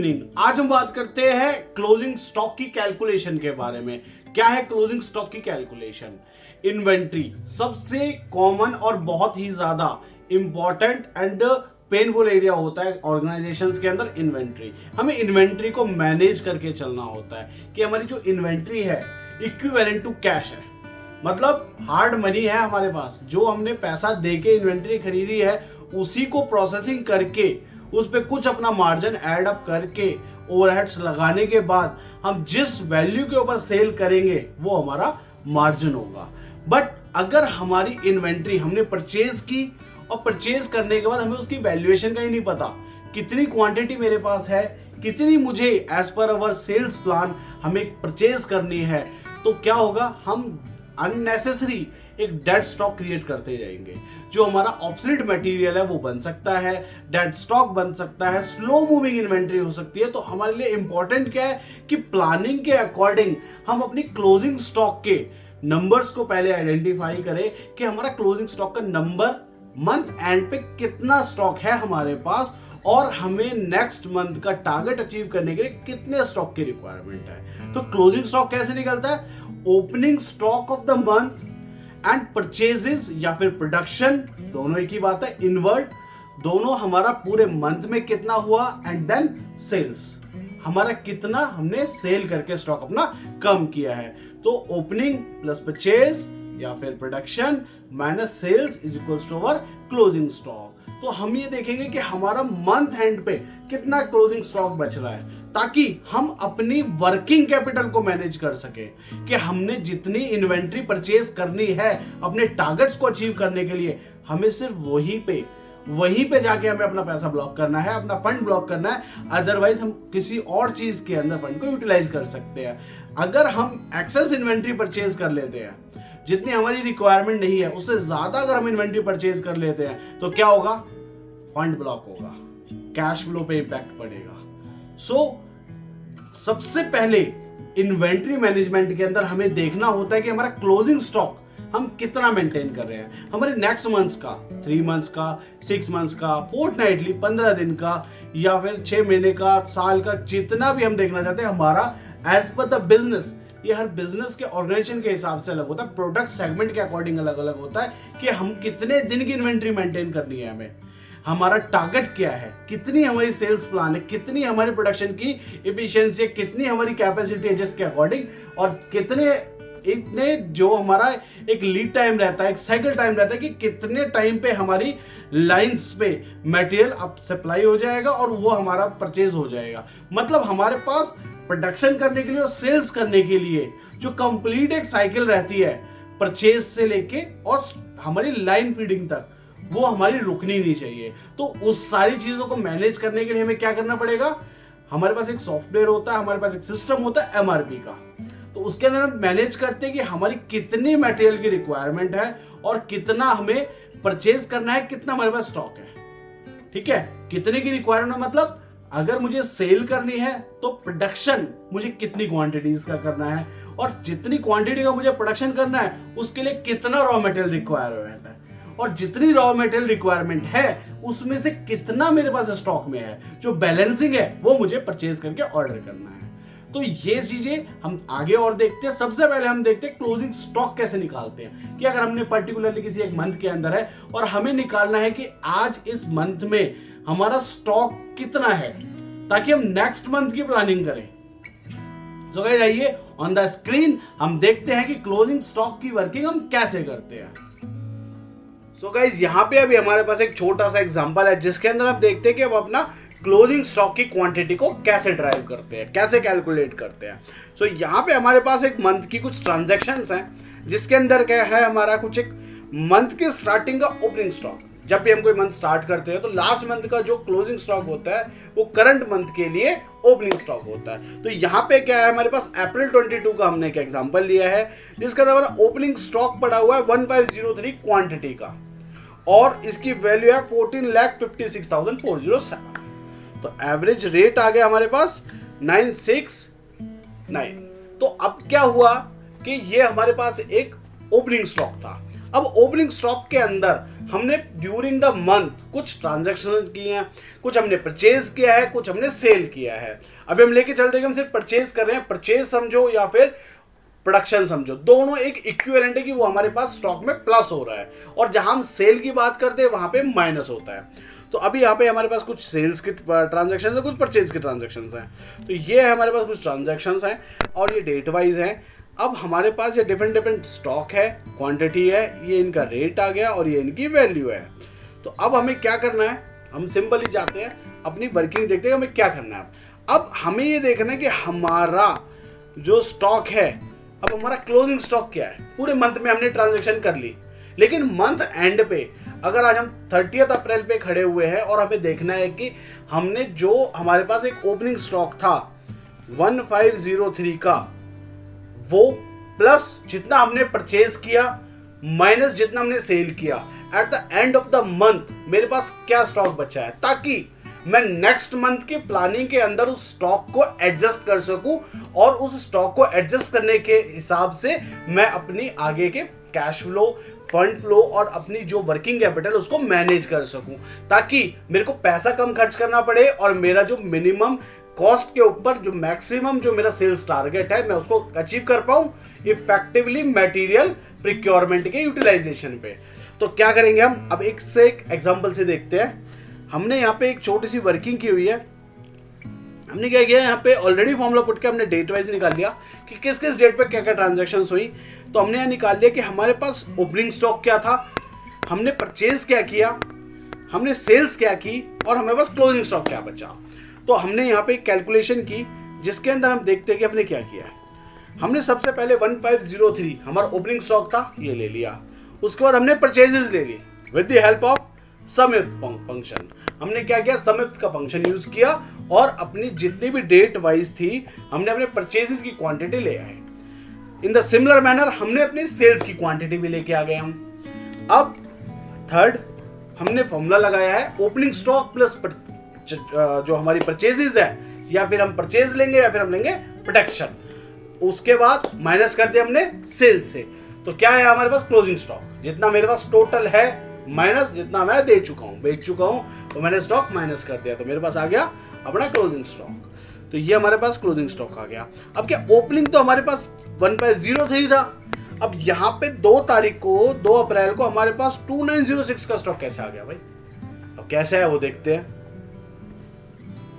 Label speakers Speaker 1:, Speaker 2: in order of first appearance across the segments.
Speaker 1: Evening. आज हम बात करते हैं क्लोजिंग स्टॉक की कैलकुलेशन के बारे में। क्या है क्लोजिंग स्टॉक की कैलकुलेशन? इन्वेंट्री सबसे कॉमन और बहुत ही ज्यादा इंपॉर्टेंट एंड पेनफुल एरिया होता है ऑर्गेनाइजेशंस के अंदर। इन्वेंट्री, हमें इन्वेंट्री को मैनेज करके चलना होता है कि हमारी जो इन्वेंट्री है इक्विवेलेंट टू कैश है, मतलब हार्ड मनी है हमारे पास, जो हमने पैसा देके इन्वेंट्री खरीदी है उसी को प्रोसेसिंग करके उस पे कुछ अपना मार्जिन ऐड अप करके ओवरहेड्स लगाने के बाद हम जिस वैल्यू के ऊपर सेल करेंगे वो हमारा मार्जिन होगा। बट अगर हमारी इन्वेंट्री हमने परचेज की और परचेज करने के बाद हमें उसकी वैल्यूएशन का ही नहीं पता, कितनी क्वांटिटी मेरे पास है, कितनी मुझे एज पर अवर सेल्स प्लान हमें परचेज करनी है, तो क्या होगा, हम अननेसेसरी एक डेड स्टॉक क्रिएट करते जाएंगे। जो हमारा ऑब्सोलीट मटेरियल है वो बन सकता है, डेड स्टॉक बन सकता है, स्लो मूविंग इन्वेंट्री हो सकती है। तो हमारे लिए इंपॉर्टेंट क्या है कि प्लानिंग के अकॉर्डिंग हम अपनी क्लोजिंग स्टॉक के नंबर्स को पहले आइडेंटिफाई करें कि हमारा क्लोजिंग स्टॉक का नंबर मंथ एंड पे कितना स्टॉक है हमारे पास और हमें नेक्स्ट मंथ का टारगेट अचीव करने के लिए कितने स्टॉक की रिक्वायरमेंट है। तो क्लोजिंग स्टॉक कैसे निकलता है? Opening stock of the month and purchases या फिर प्रोडक्शन, दोनों एक ही बात है, इनवर्ट, दोनों हमारा पूरे मंथ में कितना हुआ एंड देन सेल्स, हमारा कितना हमने सेल करके स्टॉक अपना कम किया है। तो ओपनिंग प्लस परचेज या फिर production minus sales is equals to our closing stock. तो हम ये देखेंगे कि हमारा मंथ एंड पे कितना क्लोजिंग स्टॉक बच रहा है, ताकि हम अपनी वर्किंग कैपिटल को मैनेज कर सके कि हमने जितनी इन्वेंट्री परचेज करनी है अपने टारगेट्स को अचीव करने के लिए, हमें सिर्फ वहीं पे जाके हमें अपना पैसा ब्लॉक करना है, अपना फंड ब्लॉक करना है। अदरवाइज हम किसी और चीज के अंदर फंड को यूटिलाइज कर सकते हैं। अगर हम एक्सेस इन्वेंट्री परचेज कर लेते हैं, जितनी हमारी रिक्वायरमेंट नहीं है उससे ज्यादा अगर हम इन्वेंट्री परचेज कर लेते हैं, तो क्या होगा, फंड ब्लॉक होगा, कैश फ्लो पे इंपैक्ट पड़ेगा। सबसे पहले इन्वेंट्री मैनेजमेंट के अंदर हमें देखना होता है कि हमारा क्लोजिंग स्टॉक हम कितना मेंटेन कर रहे हैं, हमारे नेक्स्ट मंथ्स का, 3 मंथ्स का, 6 मंथ्स का, फोर्टनाइटली 15 दिन का या फिर 6 महीने का, साल का, जितना भी हम देखना चाहते हैं हमारा एज पर द बिजनेस। ये हर बिजनेस के ऑर्गेनाइजेशन के हिसाब से अलग होता है, प्रोडक्ट सेगमेंट के अकॉर्डिंग अलग अलग होता है कि हम कितने दिन की इन्वेंट्री मेंटेन करनी है, हमें हमारा टारगेट क्या है, कितनी हमारी सेल्स प्लान है, कितनी हमारी प्रोडक्शन की एफिशिएंसी है, कितनी हमारी कैपेसिटी है जिसके अकॉर्डिंग, और इतने जो हमारा एक लीड टाइम रहता है, एक साइकिल टाइम रहता है कि कितने टाइम पे हमारी लाइंस पे मटेरियल अब सप्लाई हो जाएगा और वो हमारा परचेज हो जाएगा। मतलब हमारे पास प्रोडक्शन करने के लिए और सेल्स करने के लिए जो कंप्लीट एक साइकिल रहती है, परचेज से लेके और हमारी लाइन फीडिंग तक, वो हमारी रुकनी नहीं चाहिए। तो उस सारी चीजों को मैनेज करने के लिए हमें क्या करना पड़ेगा, हमारे पास एक सॉफ्टवेयर होता है, हमारे पास एक सिस्टम होता है एमआरपी का। तो उसके अंदर हम मैनेज करते हैं कि हमारी कितनी मटेरियल की रिक्वायरमेंट है और कितना हमें परचेज करना है, कितना हमारे पास स्टॉक है। ठीक है, कितने की रिक्वायरमेंट मतलब अगर मुझे सेल करनी है तो प्रोडक्शन मुझे कितनी क्वांटिटीज का करना है, और जितनी क्वांटिटी का मुझे प्रोडक्शन करना है उसके लिए कितना रॉ मटेरियल रिक्वायरमेंट है, और जितनी रॉ मटेरियल रिक्वायरमेंट है उसमें से कितना मेरे पास स्टॉक में है, जो बैलेंसिंग है वो मुझे परचेज करके ऑर्डर करना है। तो ये चीजें हम आगे और देखते हैं। सबसे पहले हम देखते हैं क्लोजिंग स्टॉक कैसे निकालते हैं, कि अगर हमने पर्टिकुलरली किसी एक मंथ के अंदर है और हमें निकालना है कि आज इस मंथ में हमारा स्टॉक कितना है, ताकि हम नेक्स्ट मंथ की प्लानिंग करें। तो गाइस आइए ऑन द स्क्रीन हम देखते हैं कि क्लोजिंग स्टॉक की वर्किंग हम कैसे करते हैं। सो गाइस यहाँ पे अभी हमारे पास एक छोटा सा एग्जांपल है जिसके अंदर आप देखते हैं कि हम अपना क्लोजिंग स्टॉक की क्वांटिटी को कैसे ड्राइव करते हैं, कैसे कैलकुलेट करते हैं। सो यहाँ पे हमारे पास एक मंथ की कुछ ट्रांजैक्शंस हैं जिसके अंदर क्या है, हमारा कुछ एक मंथ के स्टार्टिंग का ओपनिंग स्टॉक। जब भी हम कोई मंथ स्टार्ट करते हैं तो लास्ट मंथ का जो क्लोजिंग स्टॉक होता है वो करंट मंथ के लिए ओपनिंग स्टॉक होता है। तो यहाँ पे क्या है, हमारे पास अप्रैल 22 का हमने एक एग्जांपल लिया है जिसका हमारा ओपनिंग स्टॉक पड़ा हुआ है 1503 क्वांटिटी का, और इसकी वैल्यू है 14,56,407। तो एवरेज रेट आ गया हमारे पास 969। तो अब क्या हुआ कि ये हमारे पास एक ओपनिंग स्टॉक था। अब ओपनिंग स्टॉक के अंदर हमने ड्यूरिंग द मंथ कुछ ट्रांजैक्शन किए हैं, कुछ हमने परचेज किया है, कुछ हमने सेल किया है। अभी हम लेके चलते हैं कि हम सिर्फ परचेज कर रहे हैं, परचेज समझो या फिर प्रोडक्शन समझो, दोनों एक इक्विवेलेंट है कि वो हमारे पास स्टॉक में प्लस हो रहा है, और जहां हम सेल की बात करते हैं वहां पे माइनस होता है। तो अभी यहाँ पे हमारे पास कुछ सेल्स की ट्रांजैक्शंस है, कुछ परचेज की ट्रांजैक्शंस हैं। तो ये है हमारे पास कुछ ट्रांजैक्शंस हैं और ये डेट वाइज हैं। अब हमारे पास ये डिफरेंट डिफरेंट स्टॉक है, क्वांटिटी है, ये इनका रेट आ गया और ये इनकी वैल्यू है। तो अब हमें क्या करना है, हम सिंपली जाते हैं अपनी वर्किंग देखते हैं हमें क्या करना है। अब हमें ये देखना है कि हमारा जो स्टॉक है, अब हमारा क्लोजिंग स्टॉक क्या है। पूरे मंथ में हमने ट्रांजैक्शन कर ली, लेकिन मंथ एंड पे अगर आज हम 30 अप्रैल पे खड़े हुए हैं और हमें देखना है कि हमने जो हमारे पास एक ओपनिंग स्टॉक था 1503 का, वो प्लस जितना हमने परचेज किया माइनस जितना हमने सेल किया, at the end of the month मेरे पास क्या स्टॉक बचा है, ताकि मैं नेक्स्ट मंथ की प्लानिंग के अंदर उस स्टॉक को एडजस्ट कर सकूं और उस स्टॉक को एडजस्ट करने के हिसाब से मैं अपनी आगे के कैश फ्लो, फंड फ्लो और अपनी जो वर्किंग कैपिटल उसको मैनेज कर सकूं, ताकि मेरे को पैसा कम खर्च करना पड़े और मेरा जो मिनिमम कॉस्ट के ऊपर जो मैक्सिमम जो मेरा सेल्स टारगेट है मैं उसको अचीव कर पाऊं इफेक्टिवली मटेरियल प्रिक्योरमेंट के यूटिलाइजेशन पे। तो क्या करेंगे हम, अब एक से एक एग्जांपल से देखते हैं। हमने यहाँ पे एक छोटी सी वर्किंग की हुई है। हमने क्या किया, यहाँ पे ऑलरेडी फॉर्मूला पुट के हमने डेट वाइज निकाल लिया कि किस किस डेट पे क्या क्या ट्रांजैक्शन हुई। तो हमने यहाँ निकाल लिया कि हमारे पास ओपनिंग स्टॉक क्या था, हमने परचेज क्या किया, हमने सेल्स क्या की और हमारे पास क्लोजिंग स्टॉक क्या बचा। तो हमने यहाँ पे एक कैलकुलेशन की जिसके अंदर हम देखते हैं कि हमने क्या किया है। हमने सबसे पहले 1503 हमारा ओपनिंग स्टॉक था, ये ले लिया। उसके बाद हमने परचेजेस ले ली with the help of SUMIF function. हमने क्या किया, सम इफ का फंक्शन यूज किया और अपनी जितनी भी डेट वाइज थी हमने अपने परचेजेस की क्वांटिटी ले आए। इन द सिमिलर मैनर हमने अपनी सेल्स की क्वांटिटी भी लेके आ गए हम। अब थर्ड हमने फॉर्मूला लगाया है ओपनिंग स्टॉक प्लस जो हमारी परचेजेस है, या फिर हम परचेज लेंगे या फिर हम लेंगे प्रोडक्शन, उसके बाद माइनस कर दिया हमने सेल्स से। तो क्या है हमारे पास क्लोजिंग स्टॉक, जितना मेरे पास टोटल है माइनस जितना मैं दे चुका हूं, बेच चुका हूं, तो मैंने स्टॉक माइनस कर दिया, तो मेरे पास आ गया अपना क्लोजिंग स्टॉक। तो ये हमारे पास क्लोजिंग स्टॉक आ गया। अब क्या, ओपनिंग तो हमारे पास 1503 था। अब यहां पे 2 तारीख को 2 अप्रैल को हमारे पास 2906 का स्टॉक कैसे आ गया भाई। अब कैसे है वो देखते हैं।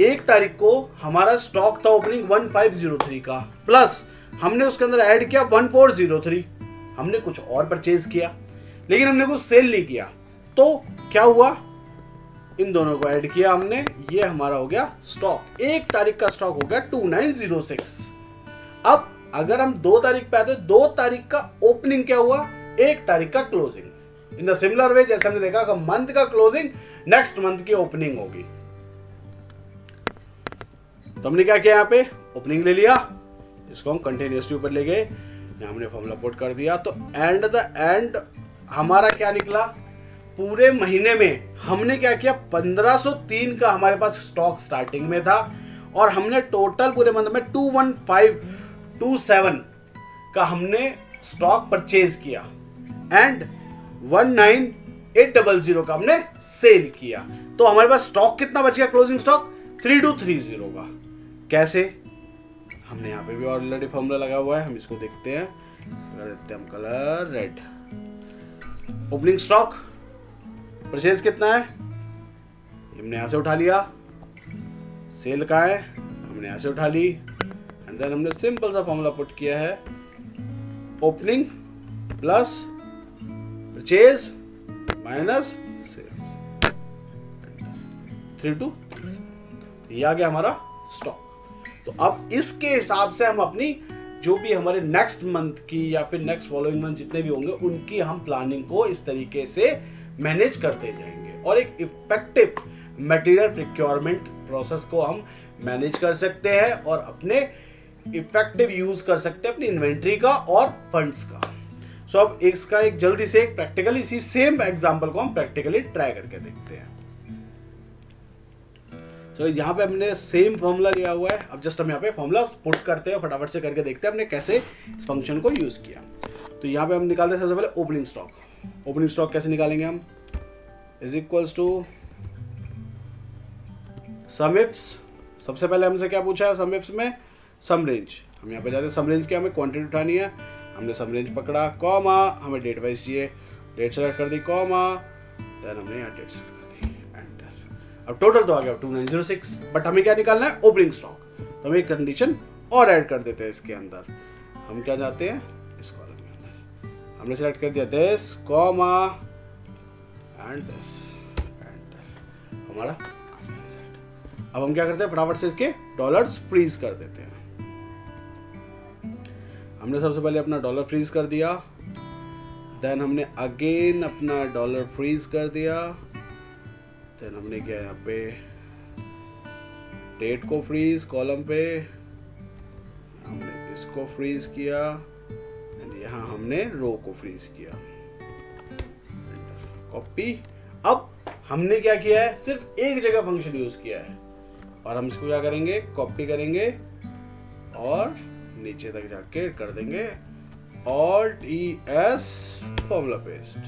Speaker 1: 1 तारीख को हमारा स्टॉक था ओपनिंग 1503 का, प्लस हमने उसके अंदर ऐड किया 1403। हमने कुछ और परचेज किया लेकिन हमने कुछ सेल नहीं किया, तो क्या हुआ, इन दोनों को ऐड किया हमने, ये हमारा हो गया स्टॉक। 1 तारीख का स्टॉक हो गया 2906। अब अगर हम 2 तारीख पे आते, 2 तारीख का ओपनिंग क्या हुआ, 1 तारीख का closing. In the similar way जैसे हमने देखा कि मंथ का क्लोजिंग नेक्स्ट मंथ की ओपनिंग होगी। तो हमने क्या किया, यहाँ पे ओपनिंग ले लिया, इसको हम कंटिन्यूअसली ऊपर ले गए, यहाँ हमने फॉर्मूला पुट कर दिया। तो एंड द एंड हमारा क्या निकला, पूरे महीने में हमने क्या किया, 1503 का हमारे पास स्टॉक स्टार्टिंग में था और हमने टोटल पूरे मंथ में 21527 का हमने स्टॉक परचेज किया एंड 19800 का हमने सेल किया। तो हमारे पास स्टॉक कितना बच गया, क्लोजिंग स्टॉक 3230 का। कैसे, हमने यहाँ पे भी ऑलरेडी फॉर्मूला लगा हुआ है, हम इसको देखते हैं, कर देते हैं हम colour red. Opening stock purchase कितना है, हमने यहां से उठा लिया, सेल का है हमने यहां से उठा ली, एंड देन हमने सिंपल सा फॉर्मूला पुट किया है, opening plus purchase minus sales 3230, ये आ गया हमारा स्टॉक। तो अब इसके हिसाब से हम अपनी जो भी हमारे नेक्स्ट मंथ की या फिर नेक्स्ट फॉलोइंग मंथ जितने भी होंगे उनकी हम प्लानिंग को इस तरीके से मैनेज करते जाएंगे और एक इफेक्टिव मटेरियल प्रिक्योरमेंट प्रोसेस को हम मैनेज कर सकते हैं और अपने इफेक्टिव यूज कर सकते हैं अपनी इन्वेंट्री का और फंड्स का। सो अब इसका एक जल्दी से एक प्रैक्टिकली इसी सेम एग्जांपल को हम प्रैक्टिकली ट्राई करके देखते हैं। तो यहाँ पे हमने सेम फॉर्मूला लिया हुआ है, अब जस्ट हम यहाँ पे फॉर्मूला पुट करते हैं, फटाफट से करके देखते हैं हमने कैसे इस फंक्शन को यूज किया। तो यहाँ पे हम निकालते हैं सबसे पहले ओपनिंग स्टॉक। ओपनिंग स्टॉक कैसे निकालेंगे हम, इज इक्वल्स टू सम इफ्स। सबसे पहले हमसे क्या पूछा है सम इफ्स में, सम रेंज। हम यहाँ पे जाते हैं, सम रेंज क्या, हमें क्वांटिटी उठानी है, हमने सम रेंज पकड़ा, कॉमा, हमें डेट वाइज चाहिए, डेट सेलेक्ट कर दी, कॉमा, देन हमने यहाँ डेट सेलेक्ट कर दी, एंटर। अब टोटल तो आ गया 2906, बट हमें क्या निकालना है, ओपनिंग स्टॉक। तो हम एक कंडीशन और ऐड कर देते हैं इसके अंदर। हम क्या जाते हैं, इस कॉलम के अंदर हमने सेलेक्ट कर दिया this, comma and this, enter, हमारा। अब हम क्या करते हैं, फटाफट से इसके डॉलर्स फ्रीज कर देते हैं। हमने सबसे पहले अपना डॉलर फ्रीज कर दिया, देन हमने अगेन अपना डॉलर फ्रीज कर दिया, देन हमने क्या यहाँ पे डेट को फ्रीज, कॉलम पे हमने इसको फ्रीज किया, एंड यहाँ हमने रो को फ्रीज किया, कॉपी। अब हमने क्या किया है, सिर्फ एक जगह फंक्शन यूज किया है, और हम इसको क्या करेंगे, कॉपी करेंगे और नीचे तक जाके कर देंगे Alt ES फॉर्मूला पेस्ट,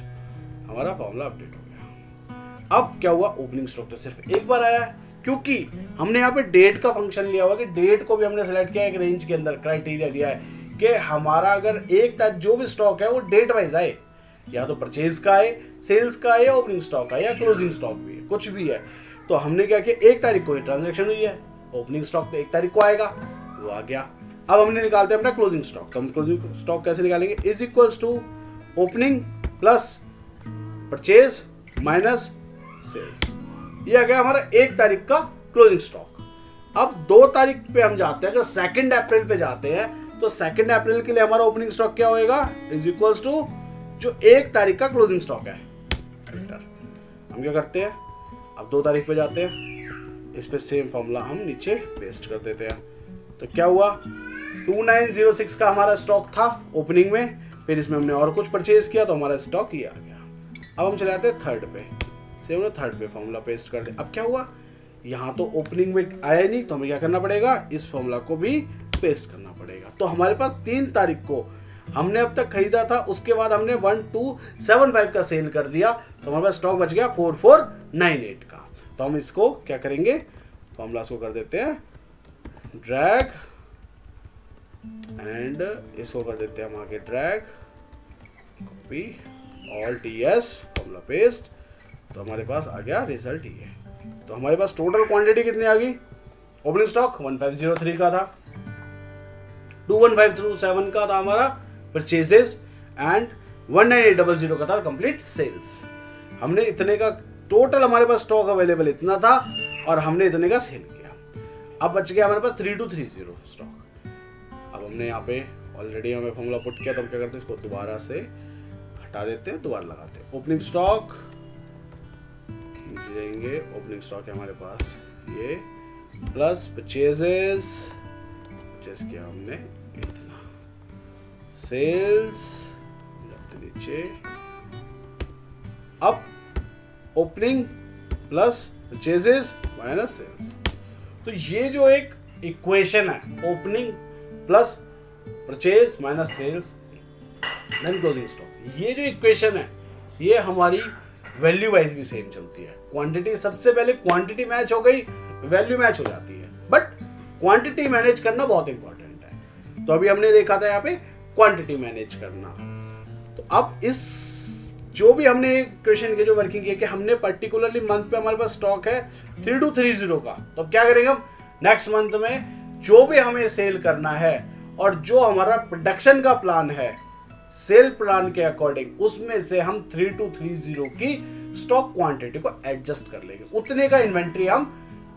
Speaker 1: हमारा फॉर्मूला अपडेट हो गया। अब क्या हुआ, ओपनिंग स्टॉक तो सिर्फ एक बार आया है, क्योंकि हमने यहाँ पे डेट का फंक्शन लिया हुआ कि डेट को भी हमने सेलेक्ट किया, एक रेंज के अंदर क्राइटेरिया दिया है कि हमारा अगर एक तारीख जो भी स्टॉक है वो डेट वाइज आए, या तो परचेज का आए, सेल्स का आए, या ओपनिंग स्टॉक का, या क्लोजिंग स्टॉक भी है, कुछ भी है। तो हमने क्या किया, एक तारीख को ही ट्रांजेक्शन हुई है, ओपनिंग स्टॉक तो एक तारीख को आएगा, वो आ गया। अब हमने निकालते हैं अपना क्लोजिंग स्टॉक। तो हम क्लोजिंग स्टॉक कैसे निकालेंगे, is equals to opening plus purchase minus sales. ये आ गया हमारा एक तारीख का क्लोजिंग स्टॉक। अब 2 तारीख पे हम जाते हैं, अगर 2 अप्रैल पे जाते हैं तो 2 अप्रैल के लिए हमारा ओपनिंग स्टॉक क्या होएगा, इज इक्वल्स टू जो 1 तारीख का क्लोजिंग स्टॉक है, एंटर। हम क्या करते हैं, अब 2 तारीख पे जाते हैं, इस पे सेम फॉर्मूला हम नीचे पेस्ट कर देते हैं। तो क्या हुआ, 2906 का हमारा स्टॉक था ओपनिंग में, फिर इसमें हमने और कुछ परचेज किया तो हमारा स्टॉक ये आ गया। अब हम चले जाते हैं थर्ड पे, सेम ना थर्ड पे फॉर्मूला पेस्ट कर दे। अब क्या हुआ, यहाँ तो ओपनिंग में आया नहीं, तो हमें क्या करना पड़ेगा, इस फॉर्मूला को भी पेस्ट करना पड़ेगा। तो हमारे पास 3 तारीख को हमने अब तक खरीदा था, उसके बाद हमने 1275 का सेल कर दिया, तो हमारे पास स्टॉक बच गया 4498 का। तो हम इसको क्या करेंगे, फॉर्मूला को कर देते हैं ड्रैग, एंड इसको कर देते हैं हम आगे drag, copy, Alt ES formula paste. तो हमारे पास आ गया रिजल्ट ये। तो हमारे पास टोटल क्वांटिटी कितनी आ गई, ओपनिंग स्टॉक 1503 का था, 21527 का था हमारा परचेजेस, एंड 19800 का था कंप्लीट सेल्स। हमने इतने का टोटल हमारे पास स्टॉक अवेलेबल इतना था, और हमने इतने का सेल किया। अब बच गया हमारे पास 3230 स्टॉक। अब हमने यहाँ पे ऑलरेडी हमें फॉर्मूला पुट किया, तो हम क्या करते हैं, इसको दोबारा से हटा देते हैं, दोबारा लगाते हैं। ओपनिंग स्टॉक जाएंगे, ओपनिंग स्टॉक है हमारे पास ये, प्लस परचेजेस, परचेज किया हमने इतना, सेल्स नीचे, अब opening plus purchases minus sales. तो ये जो एक इक्वेशन है, opening plus purchase minus sales then closing stock, ये जो इक्वेशन है ये हमारी वैल्यू वाइज भी सेम चलती है। क्वांटिटी, सबसे पहले क्वांटिटी मैच हो गई, वैल्यू मैच हो जाती है, बट क्वांटिटी मैनेज करना बहुत इंपॉर्टेंट है। तो अभी हमने देखा था यहाँ पे क्वांटिटी मैनेज करना। तो अब इस जो भी हमने क्वेश्चन के जो वर्किंग किया कि हमने पर्टिकुलरली मंथ पे हमारे पास स्टॉक है 3230 का, तो अब क्या करेंगे हम, नेक्स्ट मंथ में जो भी हमें सेल करना है और जो हमारा प्रोडक्शन का प्लान है सेल प्लान के अकॉर्डिंग, उसमें से हम 3230 की स्टॉक क्वांटिटी को एडजस्ट कर लेंगे। उतने का इन्वेंट्री हम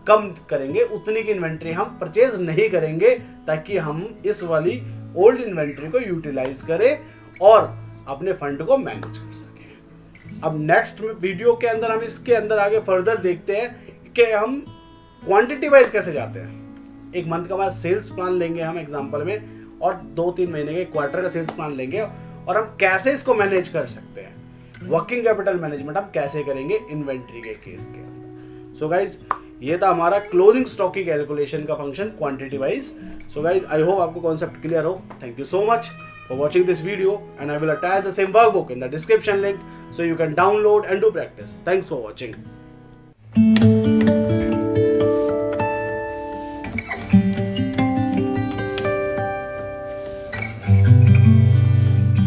Speaker 1: कम करेंगे, उतनी की इन्वेंट्री हम परचेज नहीं करेंगे, ताकि हम इस वाली ओल्ड इन्वेंट्री को यूटिलाइज करें और अपने फंड को मैनेज कर सकें। अब नेक्स्ट वीडियो के अंदर हम इसके अंदर आगे फर्दर देखते हैं कि हम क्वांटिटी वाइज कैसे जाते हैं। एक मंथ का हमारा सेल्स प्लान लेंगे हम एग्जांपल में, और 2-3 महीने के क्वार्टर का सेल्स प्लान लेंगे, और हम कैसे इसको मैनेज कर सकते हैं। वर्किंग कैपिटल मैनेजमेंट हम कैसे करेंगे इन्वेंट्री के केस के अंदर। सो गाइज, ये था हमारा क्लोजिंग स्टॉक की कैलकुलेशन का function quantity wise. So guys, I hope आपको कॉन्सेप्ट क्लियर हो। Thank you so much for watching this video, and I will attach the same workbook in the description link, so you can download and do practice. Thanks for watching.